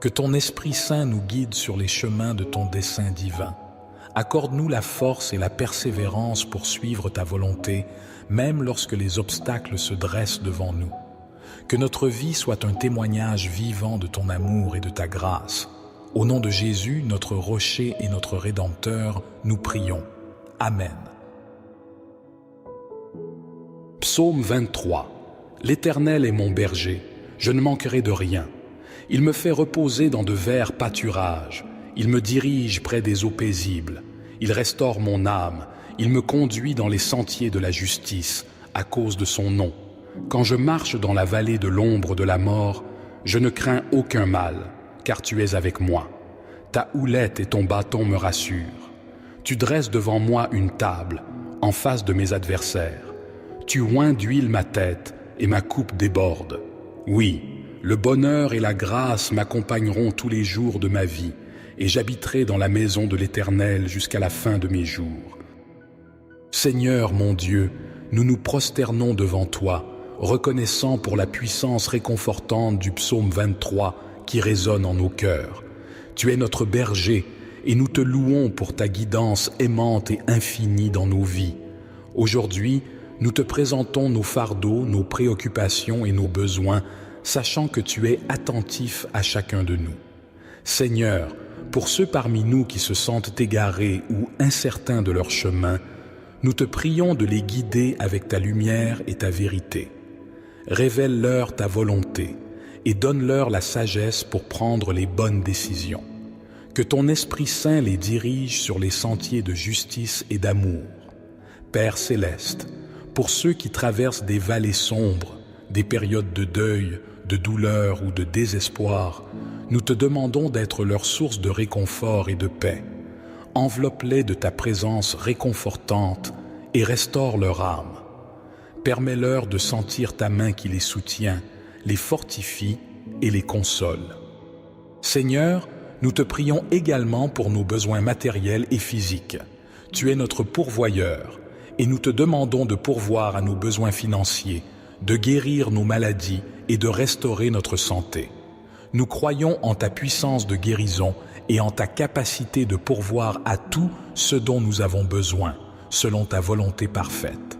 Que ton Esprit Saint nous guide sur les chemins de ton dessein divin. Accorde-nous la force et la persévérance pour suivre ta volonté, même lorsque les obstacles se dressent devant nous. Que notre vie soit un témoignage vivant de ton amour et de ta grâce. Au nom de Jésus, notre rocher et notre Rédempteur, nous prions. Amen. Psaume 23. L'Éternel est mon berger, je ne manquerai de rien. Il me fait reposer dans de verts pâturages. Il me dirige près des eaux paisibles. Il restaure mon âme. Il me conduit dans les sentiers de la justice, à cause de son nom. Quand je marche dans la vallée de l'ombre de la mort, je ne crains aucun mal, car tu es avec moi. Ta houlette et ton bâton me rassurent. Tu dresses devant moi une table, en face de mes adversaires. Tu oins d'huile ma tête et ma coupe déborde. Oui, le bonheur et la grâce m'accompagneront tous les jours de ma vie, et j'habiterai dans la maison de l'Éternel jusqu'à la fin de mes jours. Seigneur mon Dieu, nous nous prosternons devant toi, reconnaissant pour la puissance réconfortante du psaume 23 qui résonne en nos cœurs. Tu es notre berger, et nous te louons pour ta guidance aimante et infinie dans nos vies. Aujourd'hui, nous te présentons nos fardeaux, nos préoccupations et nos besoins, sachant que tu es attentif à chacun de nous. Seigneur, pour ceux parmi nous qui se sentent égarés ou incertains de leur chemin, nous te prions de les guider avec ta lumière et ta vérité. Révèle-leur ta volonté et donne-leur la sagesse pour prendre les bonnes décisions. Que ton Esprit Saint les dirige sur les sentiers de justice et d'amour. Père céleste, pour ceux qui traversent des vallées sombres, des périodes de deuil, de douleur ou de désespoir, nous te demandons d'être leur source de réconfort et de paix. Enveloppe-les de ta présence réconfortante et restaure leur âme. Permets-leur de sentir ta main qui les soutient, les fortifie et les console. Seigneur, nous te prions également pour nos besoins matériels et physiques. Tu es notre pourvoyeur et nous te demandons de pourvoir à nos besoins financiers, de guérir nos maladies et de restaurer notre santé. Nous croyons en ta puissance de guérison et en ta capacité de pourvoir à tout ce dont nous avons besoin, selon ta volonté parfaite.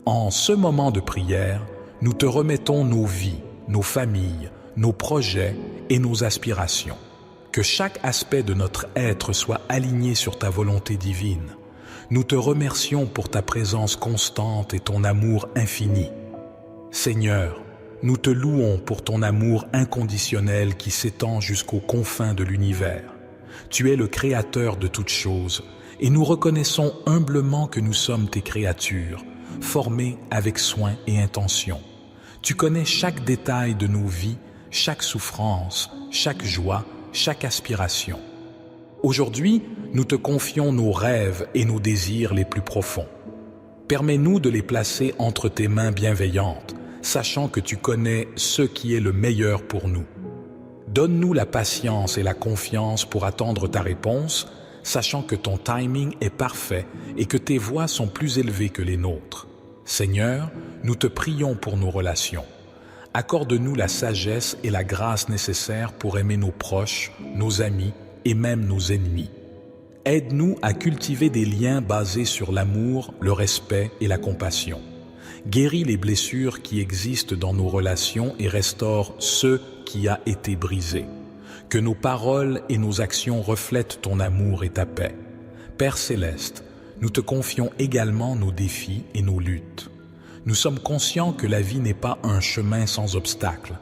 En ce moment de prière, nous te remettons nos vies, nos familles, nos projets et nos aspirations. Que chaque aspect de notre être soit aligné sur ta volonté divine. Nous te remercions pour ta présence constante et ton amour infini. Seigneur, nous te louons pour ton amour inconditionnel qui s'étend jusqu'aux confins de l'univers. Tu es le Créateur de toutes choses et nous reconnaissons humblement que nous sommes tes créatures, formées avec soin et intention. Tu connais chaque détail de nos vies, chaque souffrance, chaque joie, chaque aspiration. Aujourd'hui, nous te confions nos rêves et nos désirs les plus profonds. Permets-nous de les placer entre tes mains bienveillantes, sachant que tu connais ce qui est le meilleur pour nous. Donne-nous la patience et la confiance pour attendre ta réponse, sachant que ton timing est parfait et que tes voies sont plus élevées que les nôtres. Seigneur, nous te prions pour nos relations. Accorde-nous la sagesse et la grâce nécessaires pour aimer nos proches, nos amis et même nos ennemis. Aide-nous à cultiver des liens basés sur l'amour, le respect et la compassion. Guéris les blessures qui existent dans nos relations et restaure ce qui a été brisé. Que nos paroles et nos actions reflètent ton amour et ta paix. Père céleste, nous te confions également nos défis et nos luttes. Nous sommes conscients que la vie n'est pas un chemin sans obstacles,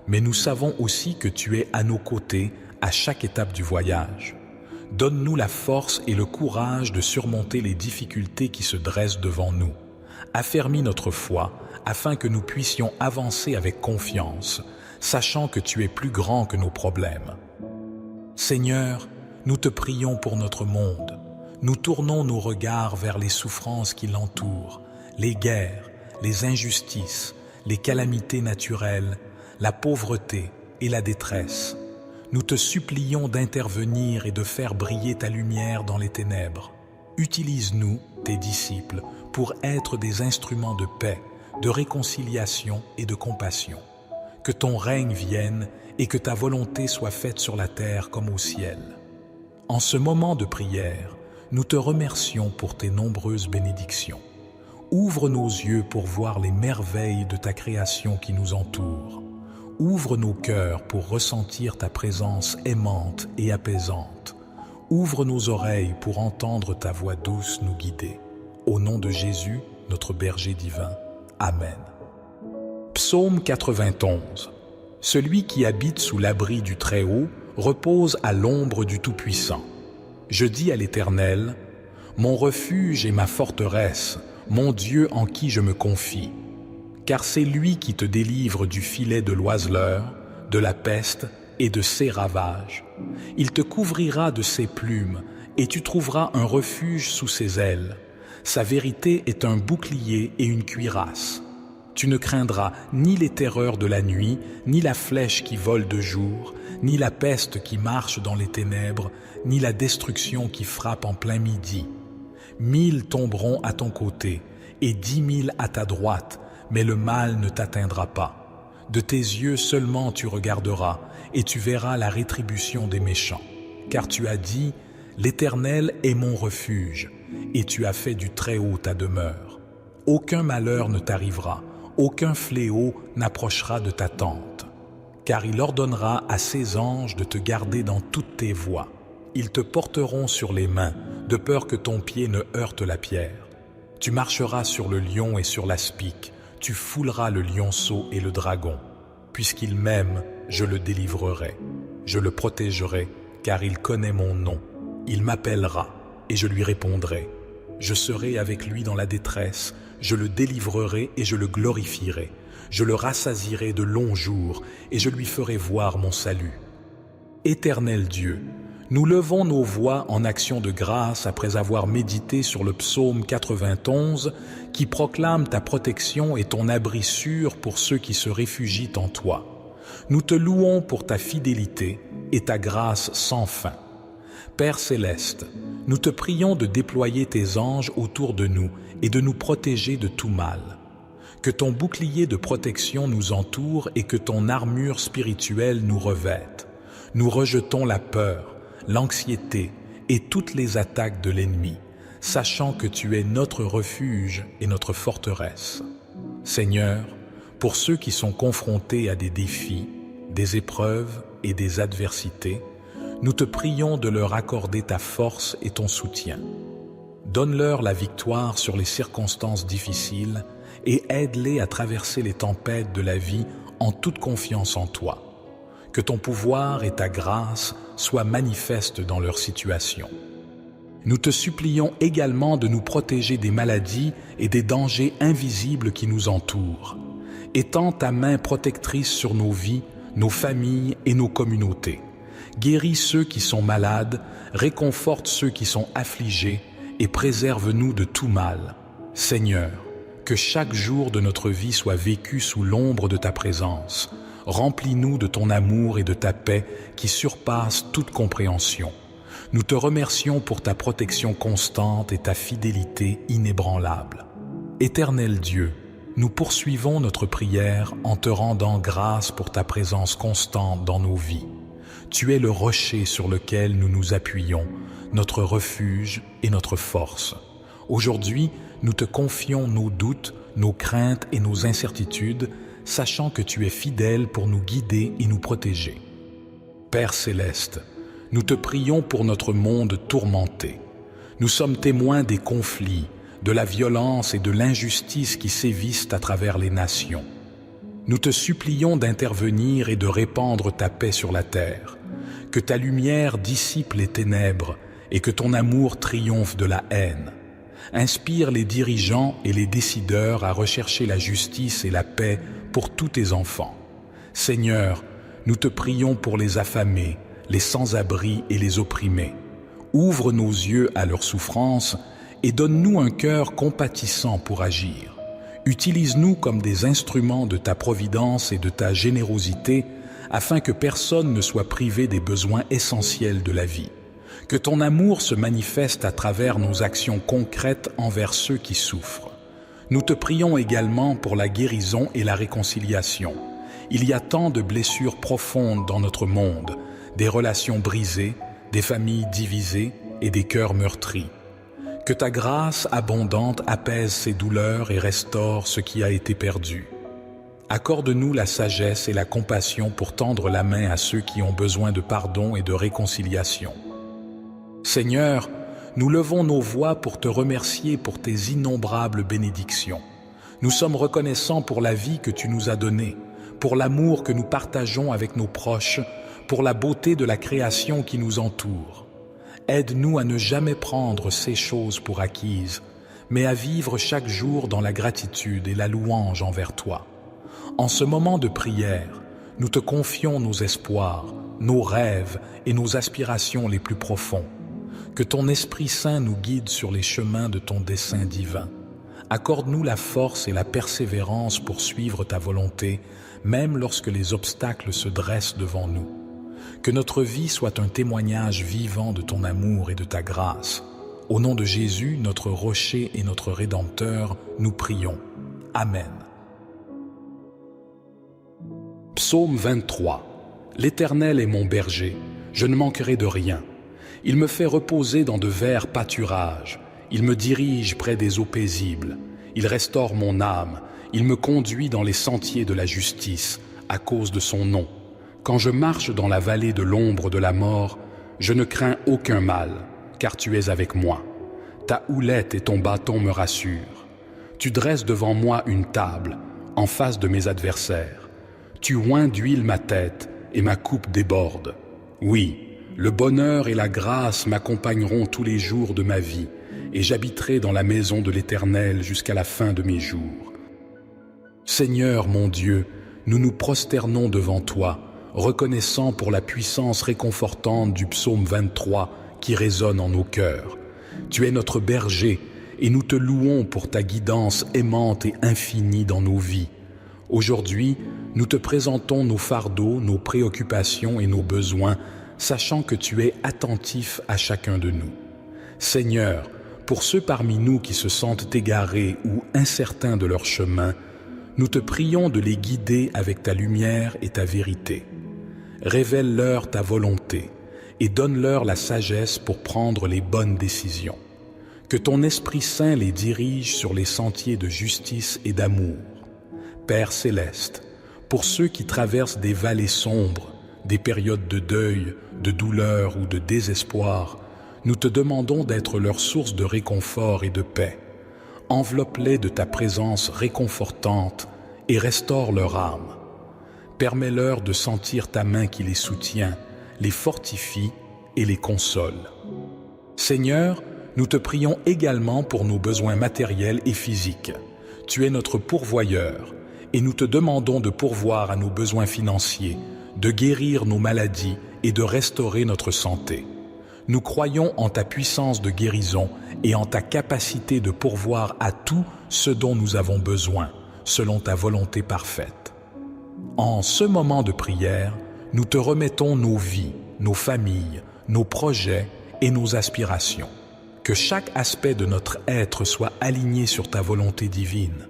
mais nous savons aussi que tu es à nos côtés à chaque étape du voyage. Donne-nous la force et le courage de surmonter les difficultés qui se dressent devant nous. Affermis notre foi afin que nous puissions avancer avec confiance, sachant que tu es plus grand que nos problèmes. Seigneur, nous te prions pour notre monde. Nous tournons nos regards vers les souffrances qui l'entourent, les guerres, les injustices, les calamités naturelles, la pauvreté et la détresse. Nous te supplions d'intervenir et de faire briller ta lumière dans les ténèbres. Utilise-nous, tes disciples, pour être des instruments de paix, de réconciliation et de compassion. Que ton règne vienne et que ta volonté soit faite sur la terre comme au ciel. En ce moment de prière, nous te remercions pour tes nombreuses bénédictions. Ouvre nos yeux pour voir les merveilles de ta création qui nous entoure. Ouvre nos cœurs pour ressentir ta présence aimante et apaisante. Ouvre nos oreilles pour entendre ta voix douce nous guider. Au nom de Jésus, notre berger divin. Amen. Psaume 91. Celui qui habite sous l'abri du Très-Haut repose à l'ombre du Tout-Puissant. Je dis à l'Éternel, mon refuge et ma forteresse, mon Dieu en qui je me confie. Car c'est lui qui te délivre du filet de l'oiseleur, de la peste et de ses ravages. Il te couvrira de ses plumes et tu trouveras un refuge sous ses ailes. Sa vérité est un bouclier et une cuirasse. Tu ne craindras ni les terreurs de la nuit, ni la flèche qui vole de jour, ni la peste qui marche dans les ténèbres, ni la destruction qui frappe en plein midi. 1000 tomberont à ton côté et 10 000 à ta droite, mais le mal ne t'atteindra pas. De tes yeux seulement tu regarderas et tu verras la rétribution des méchants. Car tu as dit, l'Éternel est mon refuge, et tu as fait du Très-Haut ta demeure. Aucun malheur ne t'arrivera, aucun fléau n'approchera de ta tente. Car il ordonnera à ses anges de te garder dans toutes tes voies. Ils te porteront sur les mains, de peur que ton pied ne heurte la pierre. Tu marcheras sur le lion et sur l'aspic, tu fouleras le lionceau et le dragon. Puisqu'il m'aime, je le délivrerai. Je le protégerai, car il connaît mon nom. Il m'appellera, et je lui répondrai. Je serai avec lui dans la détresse, je le délivrerai et je le glorifierai. Je le rassasierai de longs jours, et je lui ferai voir mon salut. Éternel Dieu, nous levons nos voix en action de grâce après avoir médité sur le psaume 91 qui proclame ta protection et ton abri sûr pour ceux qui se réfugient en toi. Nous te louons pour ta fidélité et ta grâce sans fin. Père céleste, nous te prions de déployer tes anges autour de nous et de nous protéger de tout mal. Que ton bouclier de protection nous entoure et que ton armure spirituelle nous revête. Nous rejetons la peur, l'anxiété et toutes les attaques de l'ennemi, sachant que tu es notre refuge et notre forteresse. Seigneur, pour ceux qui sont confrontés à des défis, des épreuves et des adversités, nous te prions de leur accorder ta force et ton soutien. Donne-leur la victoire sur les circonstances difficiles et aide-les à traverser les tempêtes de la vie en toute confiance en toi. Que ton pouvoir et ta grâce soient manifestes dans leur situation. Nous te supplions également de nous protéger des maladies et des dangers invisibles qui nous entourent. Étends ta main protectrice sur nos vies, nos familles et nos communautés. Guéris ceux qui sont malades, réconforte ceux qui sont affligés et préserve-nous de tout mal. Seigneur, que chaque jour de notre vie soit vécu sous l'ombre de ta présence. Remplis-nous de ton amour et de ta paix qui surpassent toute compréhension. Nous te remercions pour ta protection constante et ta fidélité inébranlable. Éternel Dieu, nous poursuivons notre prière en te rendant grâce pour ta présence constante dans nos vies. Tu es le rocher sur lequel nous nous appuyons, notre refuge et notre force. Aujourd'hui, nous te confions nos doutes, nos craintes et nos incertitudes, sachant que tu es fidèle pour nous guider et nous protéger. Père céleste, nous te prions pour notre monde tourmenté. Nous sommes témoins des conflits, de la violence et de l'injustice qui sévissent à travers les nations. Nous te supplions d'intervenir et de répandre ta paix sur la terre, que ta lumière dissipe les ténèbres et que ton amour triomphe de la haine. Inspire les dirigeants et les décideurs à rechercher la justice et la paix pour tous tes enfants. Seigneur, nous te prions pour les affamés, les sans-abri et les opprimés. Ouvre nos yeux à leurs souffrances et donne-nous un cœur compatissant pour agir. Utilise-nous comme des instruments de ta providence et de ta générosité afin que personne ne soit privé des besoins essentiels de la vie. Que ton amour se manifeste à travers nos actions concrètes envers ceux qui souffrent. Nous te prions également pour la guérison et la réconciliation. Il y a tant de blessures profondes dans notre monde, des relations brisées, des familles divisées et des cœurs meurtris. Que ta grâce abondante apaise ces douleurs et restaure ce qui a été perdu. Accorde-nous la sagesse et la compassion pour tendre la main à ceux qui ont besoin de pardon et de réconciliation. Seigneur, nous levons nos voix pour te remercier pour tes innombrables bénédictions. Nous sommes reconnaissants pour la vie que tu nous as donnée, pour l'amour que nous partageons avec nos proches, pour la beauté de la création qui nous entoure. Aide-nous à ne jamais prendre ces choses pour acquises, mais à vivre chaque jour dans la gratitude et la louange envers toi. En ce moment de prière, nous te confions nos espoirs, nos rêves et nos aspirations les plus profonds. Que ton Esprit Saint nous guide sur les chemins de ton dessein divin. Accorde-nous la force et la persévérance pour suivre ta volonté, même lorsque les obstacles se dressent devant nous. Que notre vie soit un témoignage vivant de ton amour et de ta grâce. Au nom de Jésus, notre rocher et notre Rédempteur, nous prions. Amen. Psaume 23. L'Éternel est mon berger, je ne manquerai de rien. Il me fait reposer dans de verts pâturages. Il me dirige près des eaux paisibles. Il restaure mon âme. Il me conduit dans les sentiers de la justice, à cause de son nom. Quand je marche dans la vallée de l'ombre de la mort, je ne crains aucun mal, car tu es avec moi. Ta houlette et ton bâton me rassurent. Tu dresses devant moi une table, en face de mes adversaires. Tu oins d'huile ma tête, et ma coupe déborde. Oui, le bonheur et la grâce m'accompagneront tous les jours de ma vie, et j'habiterai dans la maison de l'Éternel jusqu'à la fin de mes jours. Seigneur mon Dieu, nous nous prosternons devant toi, reconnaissant pour la puissance réconfortante du psaume 23 qui résonne en nos cœurs. Tu es notre berger, et nous te louons pour ta guidance aimante et infinie dans nos vies. Aujourd'hui, nous te présentons nos fardeaux, nos préoccupations et nos besoins, sachant que tu es attentif à chacun de nous. Seigneur, pour ceux parmi nous qui se sentent égarés ou incertains de leur chemin, nous te prions de les guider avec ta lumière et ta vérité. Révèle-leur ta volonté et donne-leur la sagesse pour prendre les bonnes décisions. Que ton Esprit Saint les dirige sur les sentiers de justice et d'amour. Père céleste, pour ceux qui traversent des vallées sombres, des périodes de deuil, de douleur ou de désespoir, nous te demandons d'être leur source de réconfort et de paix. Enveloppe-les de ta présence réconfortante et restaure leur âme. Permets-leur de sentir ta main qui les soutient, les fortifie et les console. Seigneur, nous te prions également pour nos besoins matériels et physiques. Tu es notre pourvoyeur et nous te demandons de pourvoir à nos besoins financiers, de guérir nos maladies et de restaurer notre santé. Nous croyons en ta puissance de guérison et en ta capacité de pourvoir à tout ce dont nous avons besoin, selon ta volonté parfaite. En ce moment de prière, nous te remettons nos vies, nos familles, nos projets et nos aspirations. Que chaque aspect de notre être soit aligné sur ta volonté divine.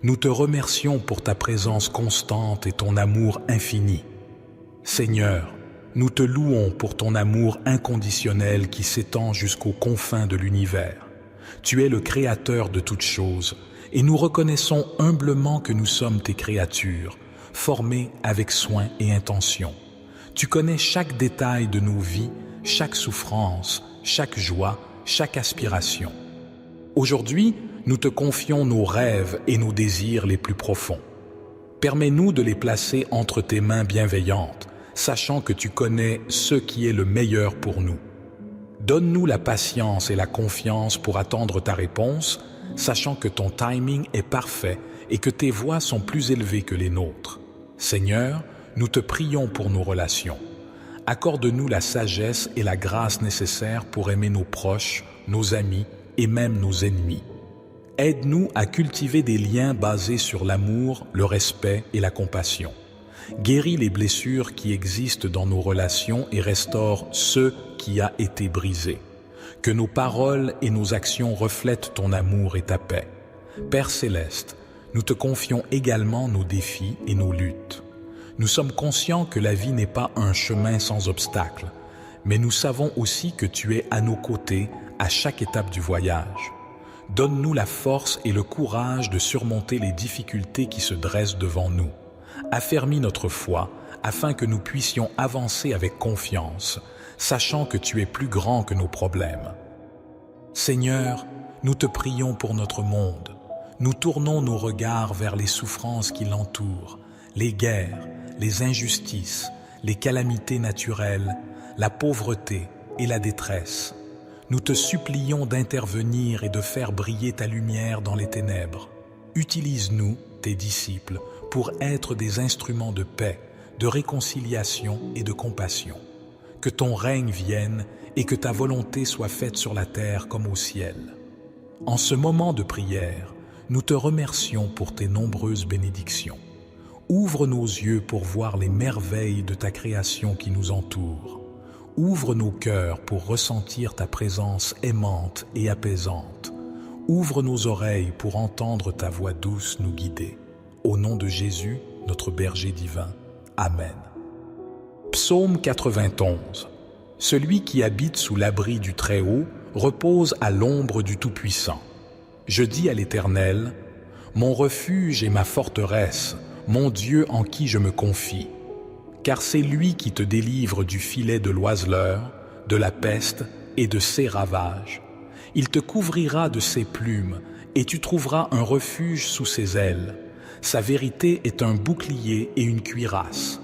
Nous te remercions pour ta présence constante et ton amour infini. Seigneur, nous te louons pour ton amour inconditionnel qui s'étend jusqu'aux confins de l'univers. Tu es le Créateur de toutes choses et nous reconnaissons humblement que nous sommes tes créatures, formées avec soin et intention. Tu connais chaque détail de nos vies, chaque souffrance, chaque joie, chaque aspiration. Aujourd'hui, nous te confions nos rêves et nos désirs les plus profonds. Permets-nous de les placer entre tes mains bienveillantes, sachant que tu connais ce qui est le meilleur pour nous. Donne-nous la patience et la confiance pour attendre ta réponse, sachant que ton timing est parfait et que tes voies sont plus élevées que les nôtres. Seigneur, nous te prions pour nos relations. Accorde-nous la sagesse et la grâce nécessaires pour aimer nos proches, nos amis et même nos ennemis. Aide-nous à cultiver des liens basés sur l'amour, le respect et la compassion. Guéris les blessures qui existent dans nos relations et restaure ce qui a été brisé. Que nos paroles et nos actions reflètent ton amour et ta paix. Père céleste, nous te confions également nos défis et nos luttes. Nous sommes conscients que la vie n'est pas un chemin sans obstacles, mais nous savons aussi que tu es à nos côtés à chaque étape du voyage. Donne-nous la force et le courage de surmonter les difficultés qui se dressent devant nous. Affermis notre foi afin que nous puissions avancer avec confiance, sachant que tu es plus grand que nos problèmes. Seigneur, nous te prions pour notre monde. Nous tournons nos regards vers les souffrances qui l'entourent, les guerres, les injustices, les calamités naturelles, la pauvreté et la détresse. Nous te supplions d'intervenir et de faire briller ta lumière dans les ténèbres. Utilise-nous, tes disciples, pour être des instruments de paix, de réconciliation et de compassion. Que ton règne vienne et que ta volonté soit faite sur la terre comme au ciel. En ce moment de prière, nous te remercions pour tes nombreuses bénédictions. Ouvre nos yeux pour voir les merveilles de ta création qui nous entoure. Ouvre nos cœurs pour ressentir ta présence aimante et apaisante. Ouvre nos oreilles pour entendre ta voix douce nous guider. Au nom de Jésus, notre berger divin. Amen. Psaume 91. Celui qui habite sous l'abri du Très-Haut repose à l'ombre du Tout-Puissant. Je dis à l'Éternel, mon refuge et ma forteresse, mon Dieu en qui je me confie. Car c'est lui qui te délivre du filet de l'oiseleur, de la peste et de ses ravages. Il te couvrira de ses plumes et tu trouveras un refuge sous ses ailes. Sa vérité est un bouclier et une cuirasse.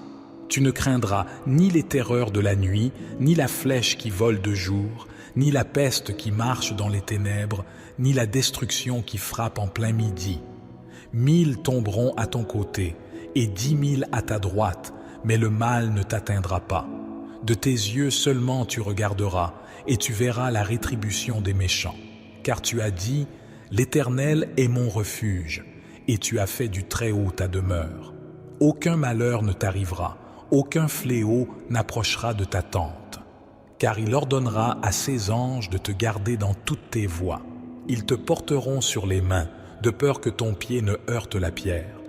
Tu ne craindras ni les terreurs de la nuit, ni la flèche qui vole de jour, ni la peste qui marche dans les ténèbres, ni la destruction qui frappe en plein midi. 1000 tomberont à ton côté et 10 000 à ta droite, mais le mal ne t'atteindra pas. De tes yeux seulement tu regarderas et tu verras la rétribution des méchants. Car tu as dit, l'Éternel est mon refuge, et tu as fait du Très-Haut ta demeure. Aucun malheur ne t'arrivera, aucun fléau n'approchera de ta tente. Car il ordonnera à ses anges de te garder dans toutes tes voies. Ils te porteront sur les mains, de peur que ton pied ne heurte la pierre.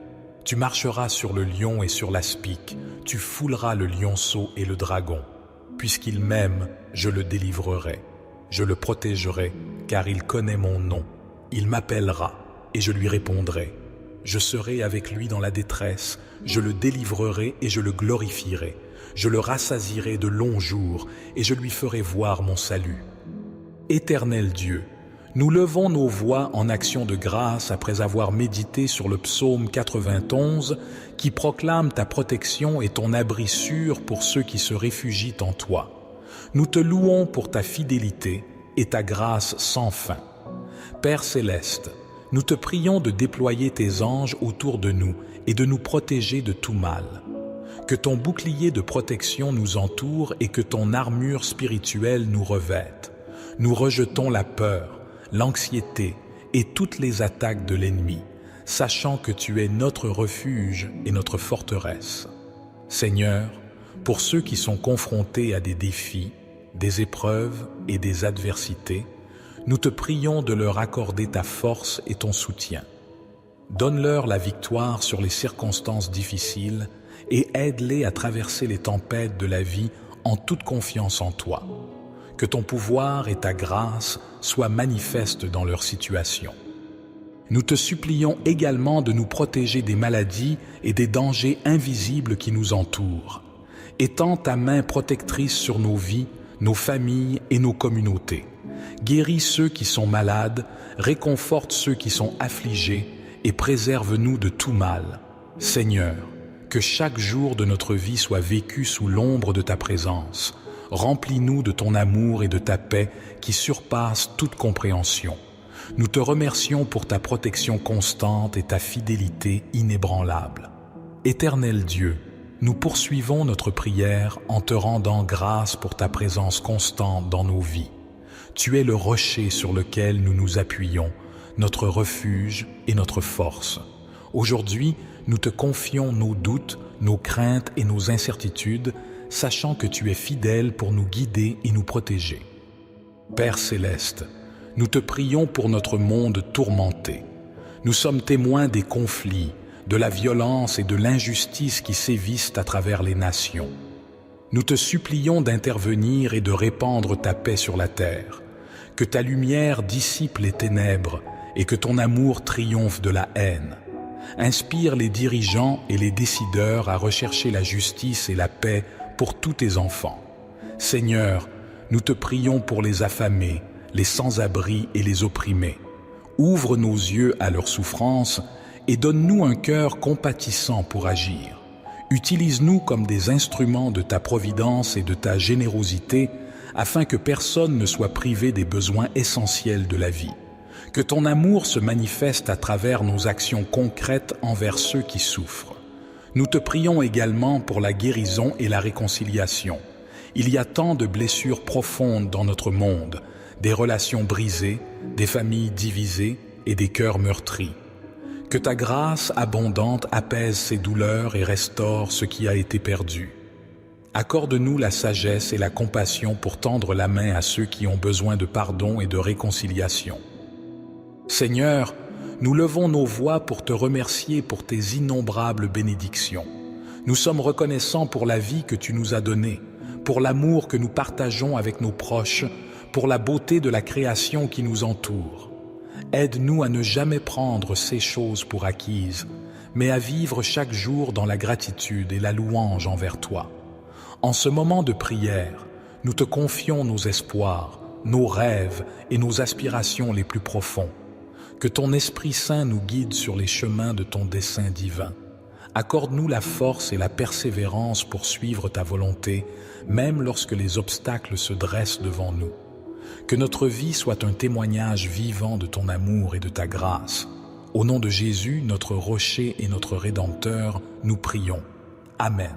Tu marcheras sur le lion et sur l'aspic, tu fouleras le lionceau et le dragon. Puisqu'il m'aime, je le délivrerai. Je le protégerai, car il connaît mon nom. Il m'appellera, et je lui répondrai. Je serai avec lui dans la détresse, je le délivrerai et je le glorifierai. Je le rassasierai de longs jours, et je lui ferai voir mon salut. Éternel Dieu, nous levons nos voix en action de grâce après avoir médité sur le psaume 91 qui proclame ta protection et ton abri sûr pour ceux qui se réfugient en toi. Nous te louons pour ta fidélité et ta grâce sans fin. Père céleste, nous te prions de déployer tes anges autour de nous et de nous protéger de tout mal. Que ton bouclier de protection nous entoure et que ton armure spirituelle nous revête. Nous rejetons la peur, l'anxiété et toutes les attaques de l'ennemi, sachant que tu es notre refuge et notre forteresse. Seigneur, pour ceux qui sont confrontés à des défis, des épreuves et des adversités, nous te prions de leur accorder ta force et ton soutien. Donne-leur la victoire sur les circonstances difficiles et aide-les à traverser les tempêtes de la vie en toute confiance en toi. Que ton pouvoir et ta grâce soient manifestes dans leur situation. Nous te supplions également de nous protéger des maladies et des dangers invisibles qui nous entourent. Étends ta main protectrice sur nos vies, nos familles et nos communautés. Guéris ceux qui sont malades, réconforte ceux qui sont affligés et préserve-nous de tout mal. Seigneur, que chaque jour de notre vie soit vécu sous l'ombre de ta présence. Remplis-nous de ton amour et de ta paix qui surpassent toute compréhension. Nous te remercions pour ta protection constante et ta fidélité inébranlable. Éternel Dieu, nous poursuivons notre prière en te rendant grâce pour ta présence constante dans nos vies. Tu es le rocher sur lequel nous nous appuyons, notre refuge et notre force. Aujourd'hui, nous te confions nos doutes, nos craintes et nos incertitudes, sachant que tu es fidèle pour nous guider et nous protéger. Père céleste, nous te prions pour notre monde tourmenté. Nous sommes témoins des conflits, de la violence et de l'injustice qui sévissent à travers les nations. Nous te supplions d'intervenir et de répandre ta paix sur la terre, que ta lumière dissipe les ténèbres et que ton amour triomphe de la haine. Inspire les dirigeants et les décideurs à rechercher la justice et la paix pour tous tes enfants. Seigneur, nous te prions pour les affamés, les sans-abri et les opprimés. Ouvre nos yeux à leur souffrance et donne-nous un cœur compatissant pour agir. Utilise-nous comme des instruments de ta providence et de ta générosité afin que personne ne soit privé des besoins essentiels de la vie. Que ton amour se manifeste à travers nos actions concrètes envers ceux qui souffrent. Nous te prions également pour la guérison et la réconciliation. Il y a tant de blessures profondes dans notre monde, des relations brisées, des familles divisées et des cœurs meurtris. Que ta grâce abondante apaise ces douleurs et restaure ce qui a été perdu. Accorde-nous la sagesse et la compassion pour tendre la main à ceux qui ont besoin de pardon et de réconciliation. Seigneur, nous levons nos voix pour te remercier pour tes innombrables bénédictions. Nous sommes reconnaissants pour la vie que tu nous as donnée, pour l'amour que nous partageons avec nos proches, pour la beauté de la création qui nous entoure. Aide-nous à ne jamais prendre ces choses pour acquises, mais à vivre chaque jour dans la gratitude et la louange envers toi. En ce moment de prière, nous te confions nos espoirs, nos rêves et nos aspirations les plus profonds. Que ton Esprit Saint nous guide sur les chemins de ton dessein divin. Accorde-nous la force et la persévérance pour suivre ta volonté, même lorsque les obstacles se dressent devant nous. Que notre vie soit un témoignage vivant de ton amour et de ta grâce. Au nom de Jésus, notre rocher et notre Rédempteur, nous prions. Amen.